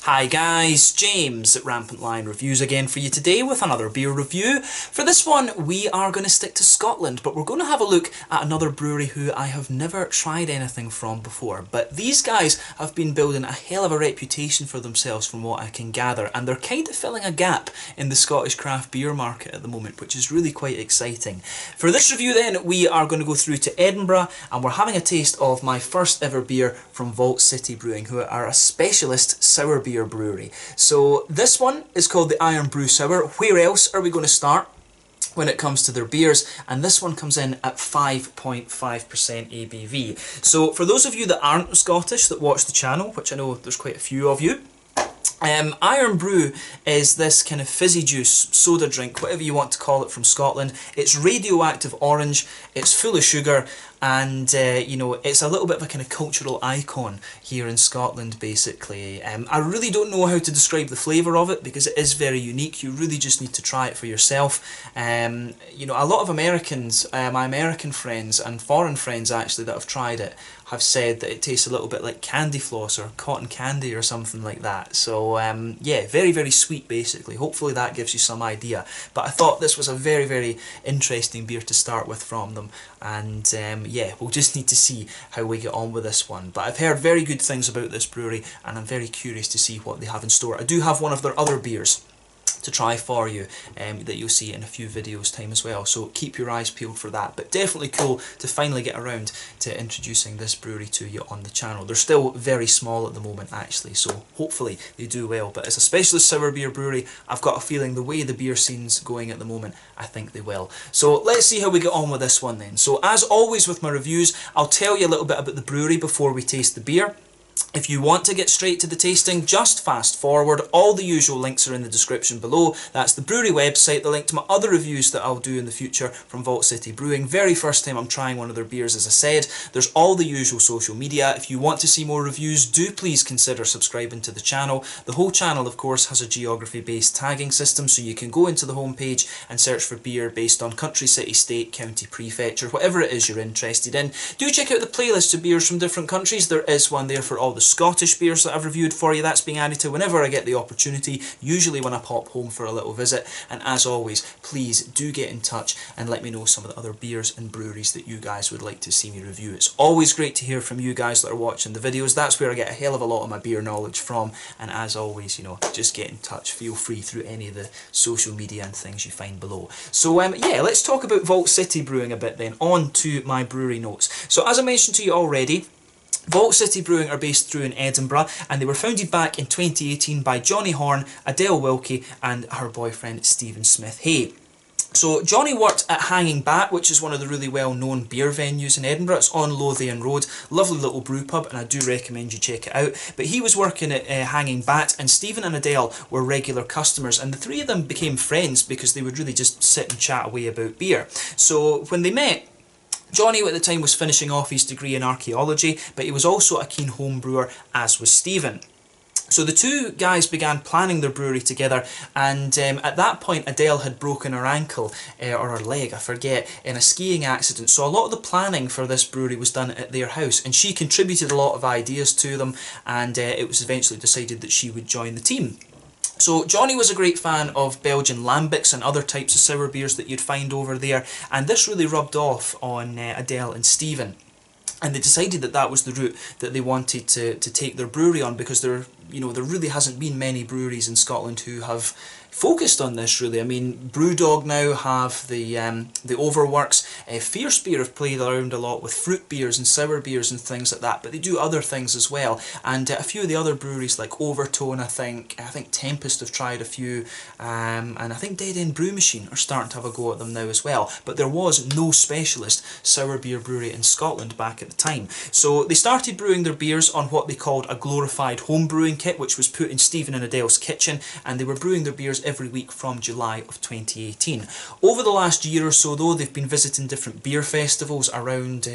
Hi guys, James at Rampant Lion Reviews again for you today with another beer review. For this one we are going to stick to Scotland, but we're going to have a look at another brewery who I have never tried anything from before. But these guys have been building a hell of a reputation for themselves from what I can gather, and they're kind of filling a gap in the Scottish craft beer market at the moment, which is really quite exciting. For this review then, we are going to go through to Edinburgh and we're having a taste of my first ever beer from Vault City Brewing, who are a specialist sour beer brewery. So this one is called the Iron Brew Sour. Where else are we going to start when it comes to their beers? And this one comes in at 5.5% ABV. So for those of you that aren't Scottish that watch the channel, which I know there's quite a few of you, Iron Brew is this kind of fizzy juice, soda drink, whatever you want to call it, from Scotland. It's radioactive orange, it's full of sugar, and you know, it's a little bit of a kind of cultural icon here in Scotland basically. I really don't know how to describe the flavour of it because it is very unique. You really just need to try it for yourself. You know, a lot of Americans, my American friends and foreign friends actually that have tried it, have said that it tastes a little bit like candy floss or cotton candy or something like that. So yeah, very, very sweet basically. Hopefully that gives you some idea. But I thought this was a very, very interesting beer to start with from them. And yeah, we'll just need to see how we get on with this one. But I've heard very good things about this brewery and I'm very curious to see what they have in store. I do have one of their other beers to try for you that you'll see in a few videos time as well, so keep your eyes peeled for that. But definitely cool to finally get around to introducing this brewery to you on the channel. They're still very small at the moment actually, so hopefully they do well. But as a specialist sour beer brewery, I've got a feeling the way the beer scene's going at the moment, I think they will. So let's see how we get on with this one then. So as always with my reviews, I'll tell you a little bit about the brewery before we taste the beer. If you want to get straight to the tasting, just fast forward. All the usual links are in the description below. That's the brewery website, the link to my other reviews that I'll do in the future from Vault City Brewing. Very first time I'm trying one of their beers, as I said. There's all the usual social media. If you want to see more reviews, do please consider subscribing to the channel. The whole channel, of course, has a geography-based tagging system, so you can go into the homepage and search for beer based on country, city, state, county, prefecture, whatever it is you're interested in. Do check out the playlist of beers from different countries. There is one there for all the Scottish beers that I've reviewed for you. That's being added to whenever I get the opportunity, usually when I pop home for a little visit. And as always, please do get in touch and let me know some of the other beers and breweries that you guys would like to see me review. It's always great to hear from you guys that are watching the videos. That's where I get a hell of a lot of my beer knowledge from. And as always, you know, just get in touch. Feel free through any of the social media and things you find below. So yeah, let's talk about Vault City Brewing a bit then. On to my brewery notes. So as I mentioned to you already, Vault City Brewing are based through in Edinburgh, and they were founded back in 2018 by Johnny Horn, Adele Wilkie and her boyfriend Stephen Smith-Hay. So Johnny worked at Hanging Bat, which is one of the really well-known beer venues in Edinburgh. It's on Lothian Road, lovely little brew pub, and I do recommend you check it out. But he was working at Hanging Bat, and Stephen and Adele were regular customers, and the three of them became friends because they would really just sit and chat away about beer. So when they met, Johnny at the time was finishing off his degree in archaeology, but he was also a keen home brewer, as was Stephen. So the two guys began planning their brewery together, and at that point Adele had broken her ankle, or her leg, I forget, in a skiing accident. So a lot of the planning for this brewery was done at their house, and she contributed a lot of ideas to them, and it was eventually decided that she would join the team. So Johnny was a great fan of Belgian lambics and other types of sour beers that you'd find over there, and this really rubbed off on Adele and Stephen. And they decided that that was the route that they wanted to take their brewery on, because there really hasn't been many breweries in Scotland who have focused on this really. I mean, Brewdog now have the Overworks. Fierce Beer have played around a lot with fruit beers and sour beers and things like that, but they do other things as well. And a few of the other breweries like Overtone, I think Tempest have tried a few, and I think Dead End Brew Machine are starting to have a go at them now as well. But there was no specialist sour beer brewery in Scotland back at the time. So they started brewing their beers on what they called a glorified home brewing kit, which was put in Stephen and Adele's kitchen, and they were brewing their beers every week from July of 2018. Over the last year or so though, they've been visiting different beer festivals around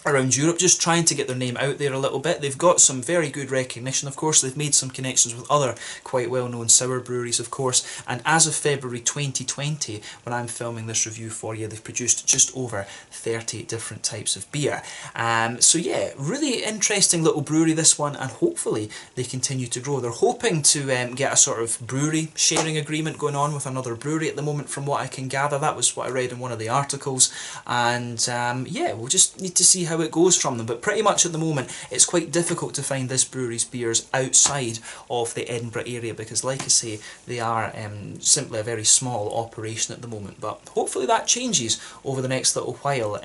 around Europe, just trying to get their name out there a little bit. They've got some very good recognition, of course. They've made some connections with other quite well-known sour breweries, of course, and as of February 2020, when I'm filming this review for you, they've produced just over 30 different types of beer. So yeah, really interesting little brewery, this one, and hopefully they continue to grow. They're hoping to get a sort of brewery sharing agreement going on with another brewery at the moment, from what I can gather. That was what I read in one of the articles, and yeah, we'll just need to see how it goes from them. But pretty much at the moment it's quite difficult to find this brewery's beers outside of the Edinburgh area, because like I say, they are simply a very small operation at the moment, but hopefully that changes over the next little while.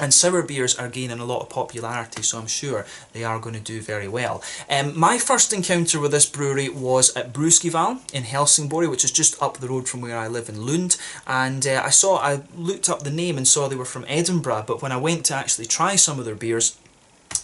And sour beers are gaining a lot of popularity, so I'm sure they are going to do very well. My first encounter with this brewery was at Brewskival in Helsingborg, which is just up the road from where I live in Lund. And I looked up the name and saw they were from Edinburgh, but when I went to actually try some of their beers,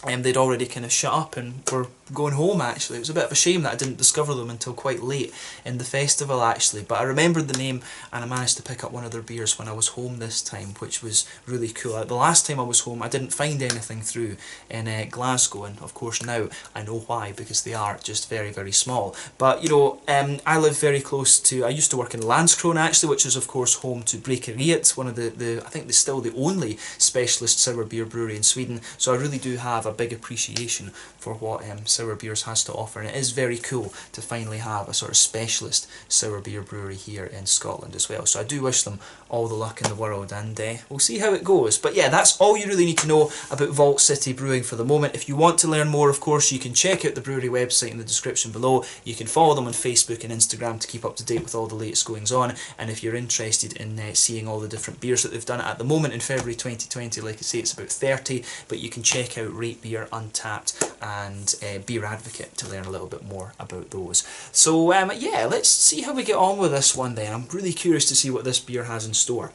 they'd already kind of shut up and were going home, actually. It was a bit of a shame that I didn't discover them until quite late in the festival, actually. But I remembered the name, and I managed to pick up one of their beers when I was home this time, which was really cool. The last time I was home, I didn't find anything through in Glasgow, and of course now I know why, because they are just very, very small. But, you know, I live very close to... I used to work in Landskrona, actually, which is, of course, home to Brekeriet, one of I think they're still the only specialist sour beer brewery in Sweden. So I really do have a big appreciation for what Sour Beers has to offer, and it is very cool to finally have a sort of specialist sour beer brewery here in Scotland as well. So I do wish them all the luck in the world, and we'll see how it goes. But yeah, that's all you really need to know about Vault City Brewing for the moment. If you want to learn more, of course, you can check out the brewery website in the description below. You can follow them on Facebook and Instagram to keep up to date with all the latest goings on, and if you're interested in seeing all the different beers that they've done at the moment in February 2020, like I say, it's about 30, but you can check out Rate Beer, Untappd and Beer Advocate to learn a little bit more about those. So yeah, let's see how we get on with this one then. I'm really curious to see what this beer has in store.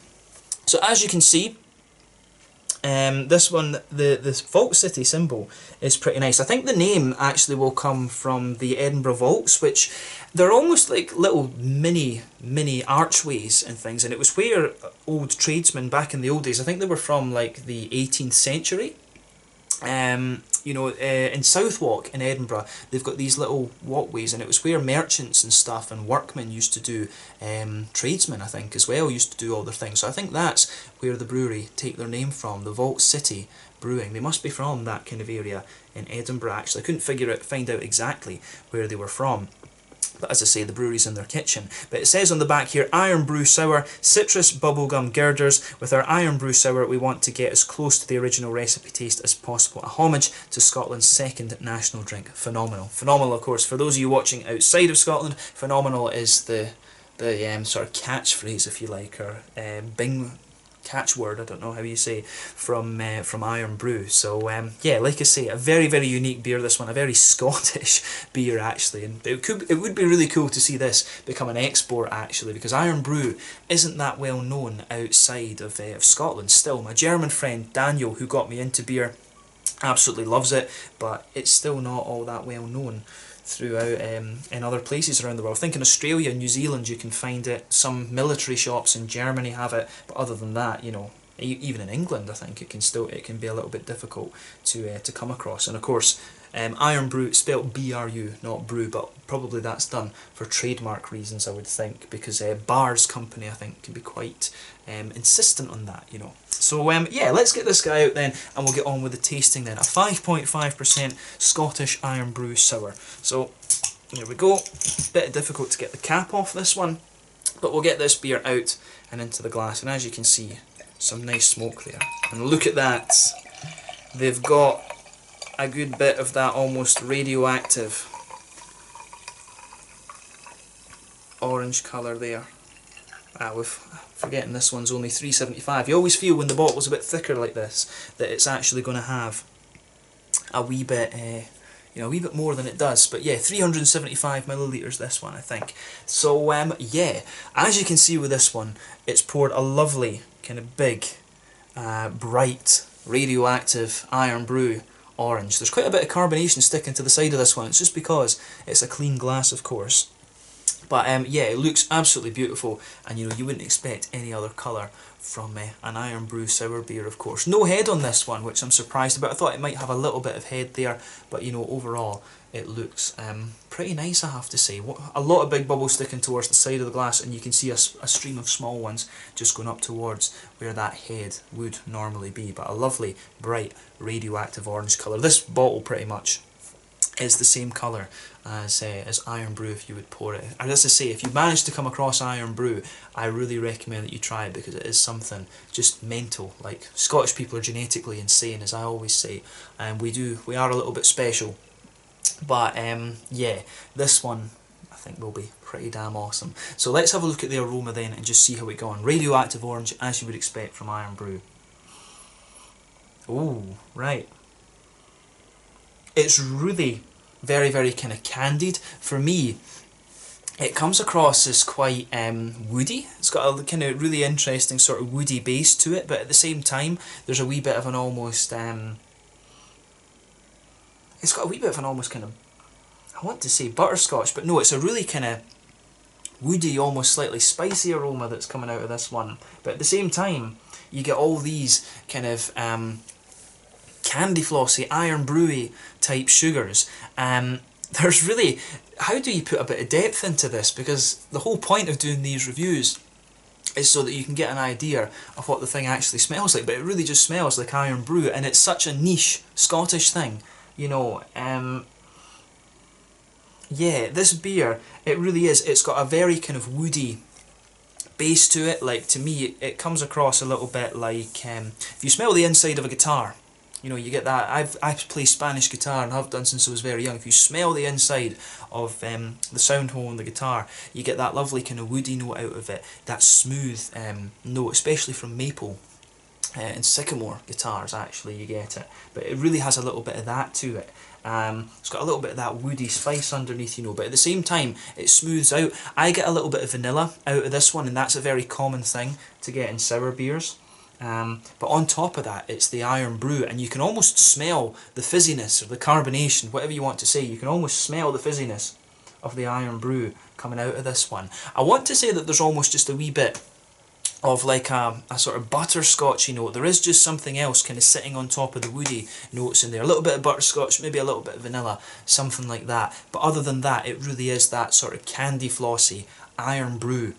So as you can see, this one, the Vault City symbol is pretty nice. I think the name actually will come from the Edinburgh Vaults, which they're almost like little mini archways and things, and it was where old tradesmen back in the old days, I think they were from like the 18th century, you know, in Southwark in Edinburgh, they've got these little walkways, and it was where merchants and stuff and workmen used to do, tradesmen I think as well, used to do all their things. So I think that's where the brewery take their name from, the Vault City Brewing. They must be from that kind of area in Edinburgh, actually. I couldn't find out exactly where they were from. But as I say, the brewery's in their kitchen. But it says on the back here, Iron Brew Sour, citrus bubblegum girders. With our Iron Brew Sour, we want to get as close to the original recipe taste as possible. A homage to Scotland's second national drink. Phenomenal. Phenomenal, of course. For those of you watching outside of Scotland, phenomenal is the sort of catchphrase, if you like, or catchword, I don't know how you say, from Iron Brew. So yeah, like I say, a very, very unique beer, this one, a very Scottish beer actually, and it would be really cool to see this become an export actually, because Iron Brew isn't that well known outside of Scotland still. My German friend Daniel, who got me into beer, absolutely loves it, but it's still not all that well known throughout in other places around the world. I think in Australia and New Zealand you can find it, some military shops in Germany have it, but other than that, you know, even in England I think it can be a little bit difficult to come across. And of course Iron Brew, spelled B-R-U, not brew, but probably that's done for trademark reasons, I would think, because Bars Company I think can be quite insistent on that, you know. So yeah, let's get this guy out then, and we'll get on with the tasting then. A 5.5% Scottish Iron Brew Sour. So here we go. Bit difficult to get the cap off this one, but we'll get this beer out and into the glass. And as you can see, some nice smoke there. And look at that. They've got a good bit of that almost radioactive orange colour there. Forgetting this one's only $3.75. You always feel when the bottle's a bit thicker like this that it's actually going to have a wee bit, you know, a wee bit more than it does. But yeah, 375 millilitres this one, I think. So yeah, as you can see with this one, it's poured a lovely kind of big, bright, radioactive Iron Brew orange. There's quite a bit of carbonation sticking to the side of this one. It's just because it's a clean glass, of course. But yeah, it looks absolutely beautiful, and you know, you wouldn't expect any other colour from an Iron Brew sour beer, of course. No head on this one, which I'm surprised about. I thought it might have a little bit of head there, but you know, overall it looks pretty nice, I have to say. A lot of big bubbles sticking towards the side of the glass, and you can see a stream of small ones just going up towards where that head would normally be. But a lovely, bright, radioactive orange colour. This bottle pretty much is the same colour as Iron Brew if you would pour it. And as I say, if you manage to come across Iron Brew, I really recommend that you try it, because it is something just mental. Like, Scottish people are genetically insane, as I always say, and we are a little bit special. But yeah, this one I think will be pretty damn awesome. So let's have a look at the aroma then and just see how it goes. Radioactive orange, as you would expect from Iron Brew. Ooh, right. It's really very, very kind of candied. For me, it comes across as quite woody. It's got a kind of really interesting sort of woody base to it, but at the same time, there's a wee bit of an almost... it's got a wee bit of an almost kind of... I want to say butterscotch, but no, it's a really kind of woody, almost slightly spicy aroma that's coming out of this one. But at the same time, you get all these kind of... candy flossy, Iron Brewy type sugars. There's really, how do you put a bit of depth into this? Because the whole point of doing these reviews is so that you can get an idea of what the thing actually smells like, but it really just smells like Iron Brew, and it's such a niche Scottish thing, you know. Yeah, this beer, it really is, it's got a very kind of woody base to it. Like, to me, it comes across a little bit like, if you smell the inside of a guitar, you know, you get that. I play Spanish guitar and have done since I was very young. If you smell the inside of the sound hole on the guitar, you get that lovely kind of woody note out of it, that smooth note, especially from maple and sycamore guitars, actually, you get it. But it really has a little bit of that to it. It's got a little bit of that woody spice underneath, you know, but at the same time, it smooths out. I get a little bit of vanilla out of this one, and that's a very common thing to get in sour beers. But on top of that, it's the Iron Brew, and you can almost smell the fizziness or the carbonation, whatever you want to say. You can almost smell the fizziness of the Iron Brew coming out of this one. I want to say that there's almost just a wee bit of like a sort of butterscotchy note. There is just something else kind of sitting on top of the woody notes in there. A little bit of butterscotch, maybe a little bit of vanilla, something like that. But other than that, it really is that sort of candy flossy Iron Brew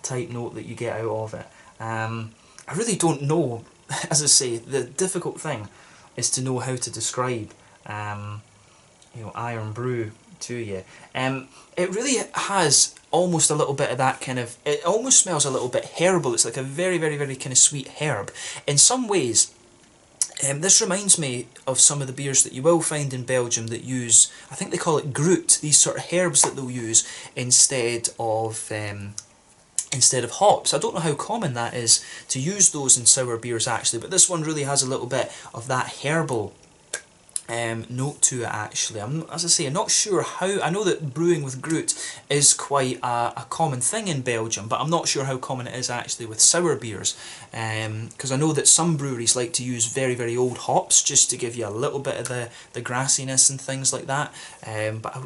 type note that you get out of it. I really don't know, as I say, the difficult thing is to know how to describe, you know, Iron Brew to you. It really has almost a little bit of that kind of, it almost smells a little bit herbal. It's like a very, very, very kind of sweet herb. In some ways, this reminds me of some of the beers that you will find in Belgium that use, I think they call it groot, these sort of herbs that they'll use instead of hops. I don't know how common that is to use those in sour beers actually, but this one really has a little bit of that herbal note to it actually. As I say, I'm not sure how. I know that brewing with Groot is quite a common thing in Belgium, but I'm not sure how common it is actually with sour beers, because I know that some breweries like to use very, very old hops just to give you a little bit of the grassiness and things like that. But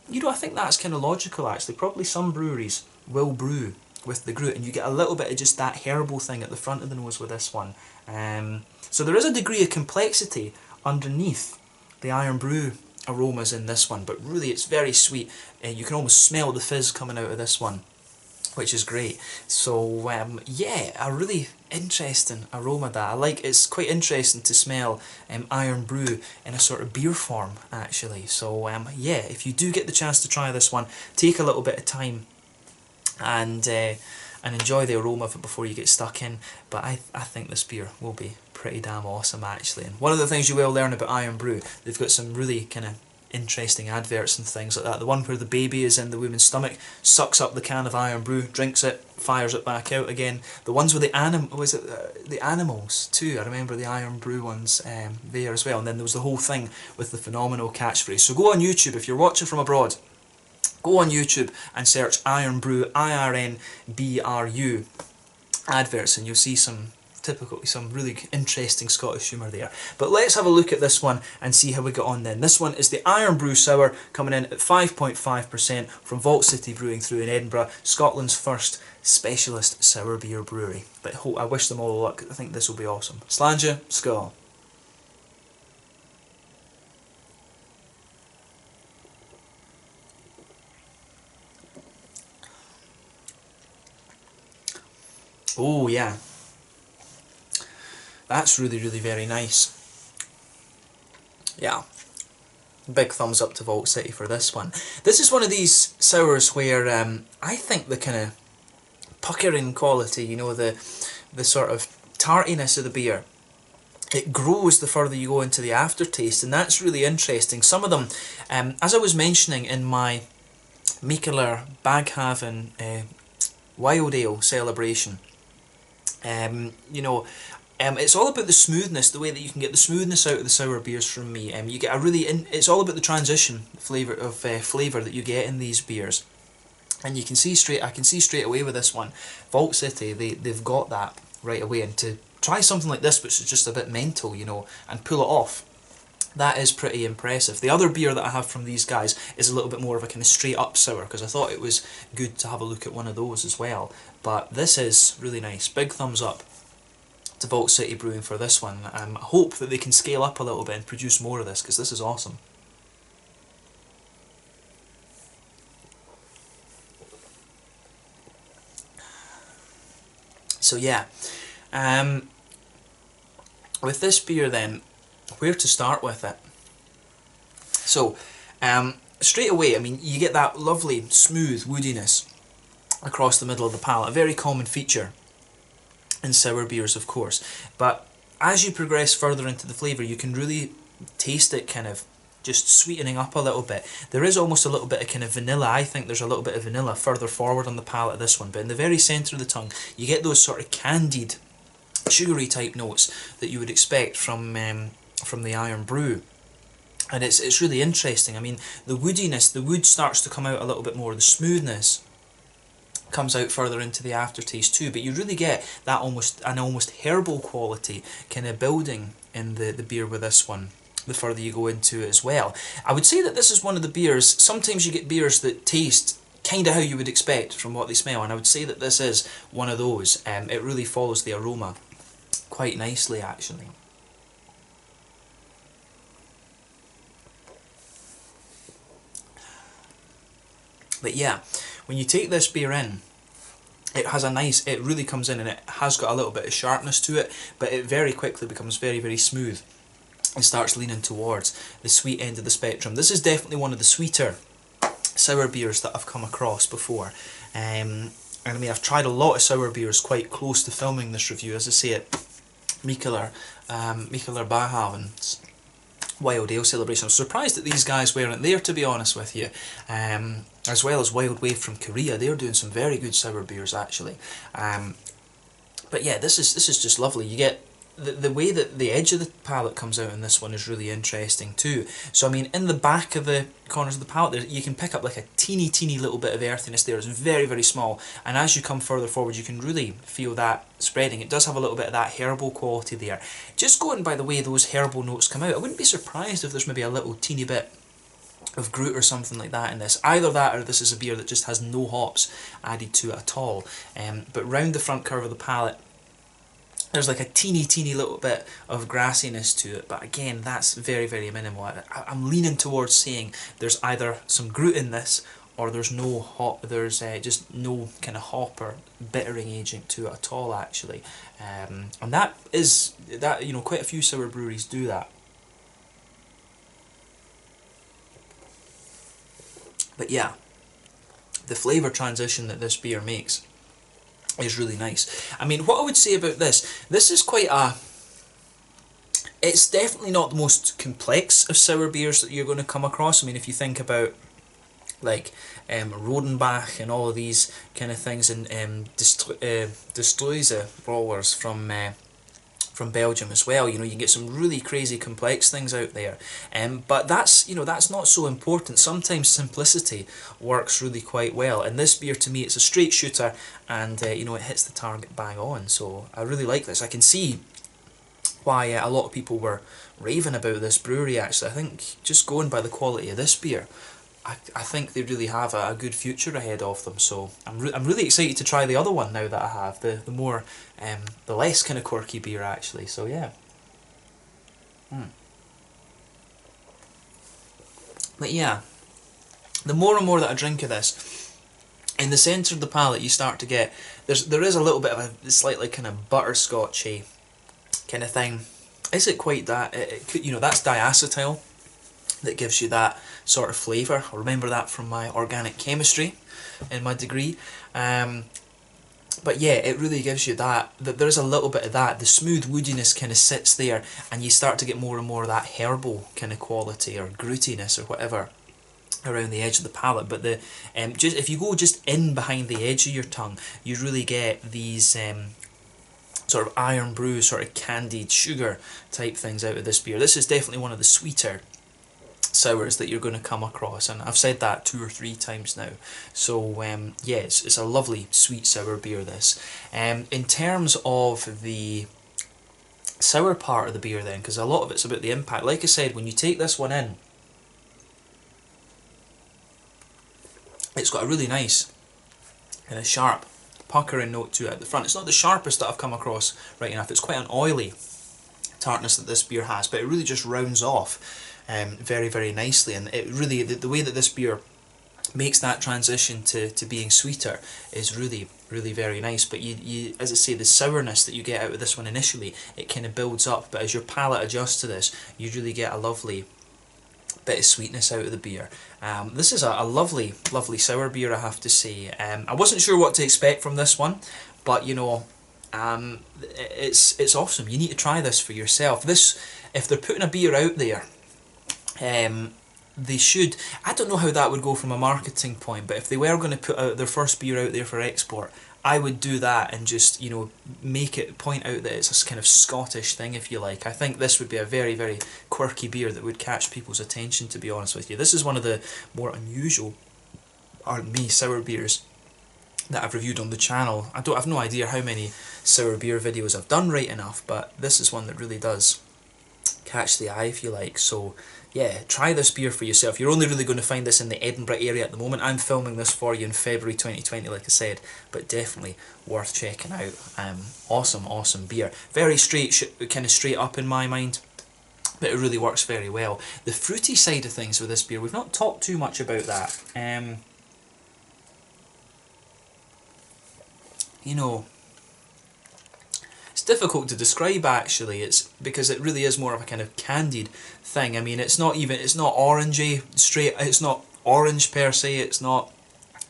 you know, I think that's kind of logical actually. Probably some breweries will brew with the Groot, and you get a little bit of just that herbal thing at the front of the nose with this one. So there is a degree of complexity underneath the Iron Brew aromas in this one, but really it's very sweet. You can almost smell the fizz coming out of this one, which is great. So yeah, a really interesting aroma that I like. It's quite interesting to smell Iron Brew in a sort of beer form actually. So yeah, if you do get the chance to try this one, take a little bit of time and enjoy the aroma of it before you get stuck in. But I think this beer will be pretty damn awesome actually. And one of the things you will learn about Iron Brew, they've got some really kind of interesting adverts and things like that. The one where the baby is in the woman's stomach, sucks up the can of Iron Brew, drinks it, fires it back out again. The ones with the the animals too. I remember the Iron Brew ones there as well. And then there was the whole thing with the phenomenal catchphrase. So go on YouTube if you're watching from abroad. Go on YouTube and search Iron Brew, IRNBRU adverts, and you'll see some typical, some really interesting Scottish humour there. But let's have a look at this one and see how we got on then. This one is the Iron Brew Sour, coming in at 5.5% from Vault City Brewing through in Edinburgh, Scotland's first specialist sour beer brewery. But I wish them all the luck. I think this will be awesome. Slàinte, Skål. Oh yeah, that's really, really very nice. Yeah, big thumbs up to Vault City for this one. This is one of these sours where I think the kind of puckering quality, you know, the sort of tartiness of the beer, it grows the further you go into the aftertaste, and that's really interesting. Some of them, as I was mentioning in my Mikkeller Baghaven Wild Ale celebration, you know, it's all about the smoothness, the way that you can get the smoothness out of the sour beers from me. You get a really, it's all about the transition flavour that you get in these beers, and you can see I can see straight away with this one, Vault City, they've got that right away, and to try something like this, which is just a bit mental, you know, and pull it off, that is pretty impressive. The other beer that I have from these guys is a little bit more of a kind of straight up sour, because I thought it was good to have a look at one of those as well. But this is really nice. Big thumbs up to Vault City Brewing for this one. I hope that they can scale up a little bit and produce more of this, because this is awesome. So yeah, with this beer then, where to start with it? So, straight away, I mean, you get that lovely, smooth woodiness across the middle of the palate, a very common feature in sour beers, of course. But as you progress further into the flavour, you can really taste it kind of just sweetening up a little bit. There is almost a little bit of kind of vanilla. I think there's a little bit of vanilla further forward on the palate of this one, but in the very centre of the tongue, you get those sort of candied, sugary type notes that you would expect from the Iron Brew. And it's really interesting. I mean, the woodiness, the wood starts to come out a little bit more, the smoothness comes out further into the aftertaste too, but you really get that almost herbal quality kind of building in the beer with this one the further you go into it as well. I would say that this is one of the beers, sometimes you get beers that taste kind of how you would expect from what they smell, and I would say that this is one of those. It really follows the aroma quite nicely actually. But yeah, when you take this beer in, it has a nice, it really comes in and it has got a little bit of sharpness to it, but it very quickly becomes very, very smooth and starts leaning towards the sweet end of the spectrum. This is definitely one of the sweeter sour beers that I've come across before. And I mean, I've tried a lot of sour beers quite close to filming this review. As I say, at Mikkeller Baghaven's Wild Ale celebration. I was surprised that these guys weren't there, to be honest with you. As well as Wild Wave from Korea, they're doing some very good sour beers actually. But yeah, this is just lovely. You get the way that the edge of the palate comes out in this one is really interesting too. So I mean, in the back of the corners of the palate there, you can pick up like a teeny little bit of earthiness there. It's very, very small, and as you come further forward you can really feel that spreading. It does have a little bit of that herbal quality there. Just going by the way those herbal notes come out, I wouldn't be surprised if there's maybe a little teeny bit of Groot or something like that in this. Either that or this is a beer that just has no hops added to it at all. But round the front curve of the palate, there's like a teeny little bit of grassiness to it, but again, that's very, very minimal. I'm leaning towards saying there's either some Groot in this, or there's no hop. There's just no kind of hop or bittering agent to it at all, actually. And that you know, quite a few sour breweries do that. But yeah, the flavour transition that this beer makes is really nice. I mean, what I would say about this is quite a... It's definitely not the most complex of sour beers that you're going to come across. I mean, if you think about like Rodenbach and all of these kind of things, and Distreuse rollers from from Belgium as well. You know, you can get some really crazy complex things out there, but that's, you know, that's not so important. Sometimes simplicity works really quite well, and this beer to me, it's a straight shooter, and you know, it hits the target bang on. So I really like this. I can see why a lot of people were raving about this brewery. Actually, I think just going by the quality of this beer, I think they really have a good future ahead of them. So I'm really excited to try the other one now that I have the more the less kind of quirky beer actually. So yeah. But yeah, the more and more that I drink of this, in the centre of the palate you start to get, there is a little bit of a slightly kind of butterscotchy kind of thing. Is it quite that? It could, you know, that's diacetyl that gives you that sort of flavour. I remember that from my organic chemistry in my degree. But yeah, it really gives you that there's a little bit of that. The smooth woodiness kind of sits there, and you start to get more and more of that herbal kind of quality or grittiness or whatever around the edge of the palate. But the just if you go just in behind the edge of your tongue, you really get these sort of iron brew, sort of candied sugar type things out of this beer. This is definitely one of the sweeter sours that you're going to come across, and I've said that 2 or 3 times now. So yeah, it's a lovely sweet sour beer, this. In terms of the sour part of the beer then, because a lot of it's about the impact, like I said, when you take this one in, it's got a really nice kind of sharp puckering note to it at the front. It's not the sharpest that I've come across right enough. It's quite an oily tartness that this beer has, but it really just rounds off very, very nicely, and it really, the way that this beer makes that transition to being sweeter is really, really very nice. But you, as I say, the sourness that you get out of this one initially, it kind of builds up, but as your palate adjusts to this, you really get a lovely bit of sweetness out of the beer. This is a lovely, lovely sour beer, I have to say. I wasn't sure what to expect from this one, but you know, it's awesome. You need to try this for yourself. This, if they're putting a beer out there, they should, I don't know how that would go from a marketing point, but if they were going to put out their first beer out there for export, I would do that and just, you know, make it, point out that it's a kind of Scottish thing, if you like. I think this would be a very, very quirky beer that would catch people's attention, to be honest with you. This is one of the more unusual, pardon me, sour beers that I've reviewed on the channel. I've no idea how many sour beer videos I've done right enough, but this is one that really does catch the eye, if you like. So yeah, try this beer for yourself. You're only really going to find this in the Edinburgh area at the moment. I'm filming this for you in February 2020, like I said, but definitely worth checking out. Awesome, awesome beer. Very straight, kind of straight up in my mind, but it really works very well. The fruity side of things with this beer, we've not talked too much about that. You know, it's difficult to describe actually. It's because it really is more of a kind of candied thing. I mean, it's not orangey straight, it's not orange per se, it's not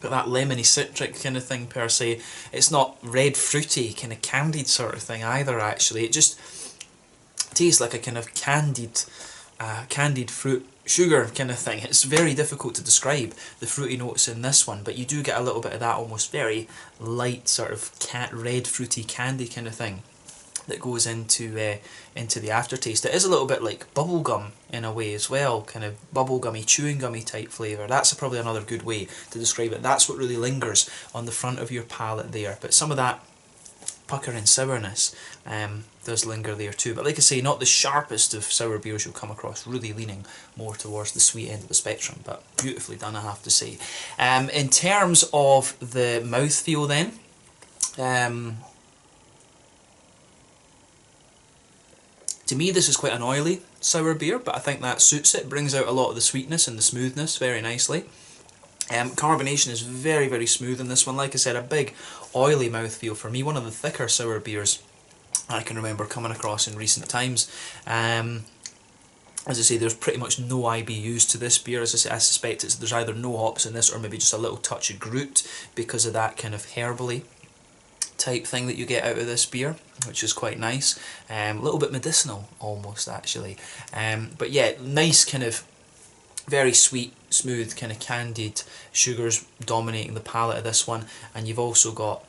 got that lemony citric kind of thing per se, it's not red fruity kind of candied sort of thing either actually. It just tastes like a kind of candied fruit sugar kind of thing. It's very difficult to describe the fruity notes in this one, but you do get a little bit of that almost very light sort of red fruity candy kind of thing that goes into the aftertaste. It is a little bit like bubblegum in a way as well, kind of bubblegummy, chewing gummy type flavour. That's probably another good way to describe it. That's what really lingers on the front of your palate there, but some of that pucker and sourness does linger there too. But like I say, not the sharpest of sour beers you'll come across, really leaning more towards the sweet end of the spectrum, but beautifully done, I have to say. In terms of the mouthfeel then, to me this is quite an oily sour beer, but I think that suits it, brings out a lot of the sweetness and the smoothness very nicely. Carbonation is very, very smooth in this one. Like I said, a big oily mouthfeel for me, one of the thicker sour beers I can remember coming across in recent times. As I say, there's pretty much no IBUs to this beer. As I say, I suspect there's either no hops in this or maybe just a little touch of Groot because of that kind of herbally type thing that you get out of this beer, which is quite nice. A little bit medicinal almost actually. But yeah, nice kind of very sweet, smooth, kind of candied sugars dominating the palate of this one, and you've also got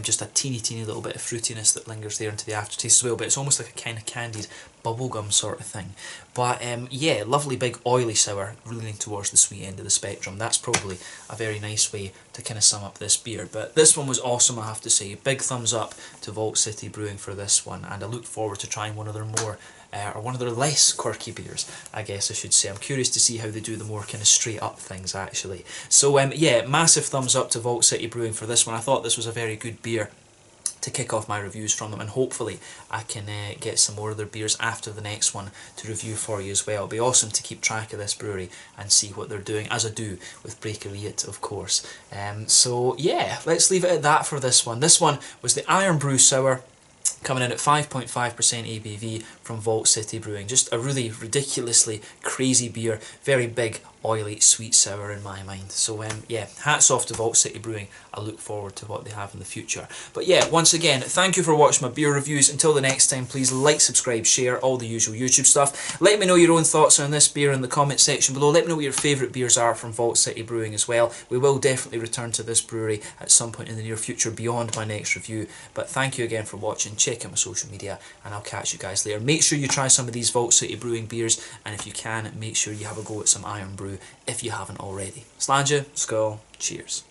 Just a teeny little bit of fruitiness that lingers there into the aftertaste as well, but it's almost like a kind of candied bubblegum sort of thing. But yeah, lovely big oily sour, leaning towards the sweet end of the spectrum. That's probably a very nice way to kind of sum up this beer. But this one was awesome, I have to say. Big thumbs up to Vault City Brewing for this one, and I look forward to trying one of their more or one of their less quirky beers, I guess I should say. I'm curious to see how they do the more kind of straight up things, actually. So yeah, massive thumbs up to Vault City Brewing for this one. I thought this was a very good beer to kick off my reviews from them, and hopefully I can get some more of their beers after the next one to review for you as well. It'll be awesome to keep track of this brewery and see what they're doing, as I do with Breakery, of course. So yeah, let's leave it at that for this one. This one was the Iron Brew Sour, coming in at 5.5% ABV from Vault City Brewing. Just a really ridiculously crazy beer, very big, oily, sweet sour in my mind. So yeah, hats off to Vault City Brewing. I look forward to what they have in the future. But yeah, once again, thank you for watching my beer reviews. Until the next time, please like, subscribe, share, all the usual YouTube stuff. Let me know your own thoughts on this beer in the comment section below. Let me know what your favourite beers are from Vault City Brewing as well. We will definitely return to this brewery at some point in the near future beyond my next review. But thank you again for watching. Check out my social media, and I'll catch you guys later. Make sure you try some of these Vault City Brewing beers, and if you can, make sure you have a go at some Iron Brew if you haven't already. Slàinte, skål, cheers.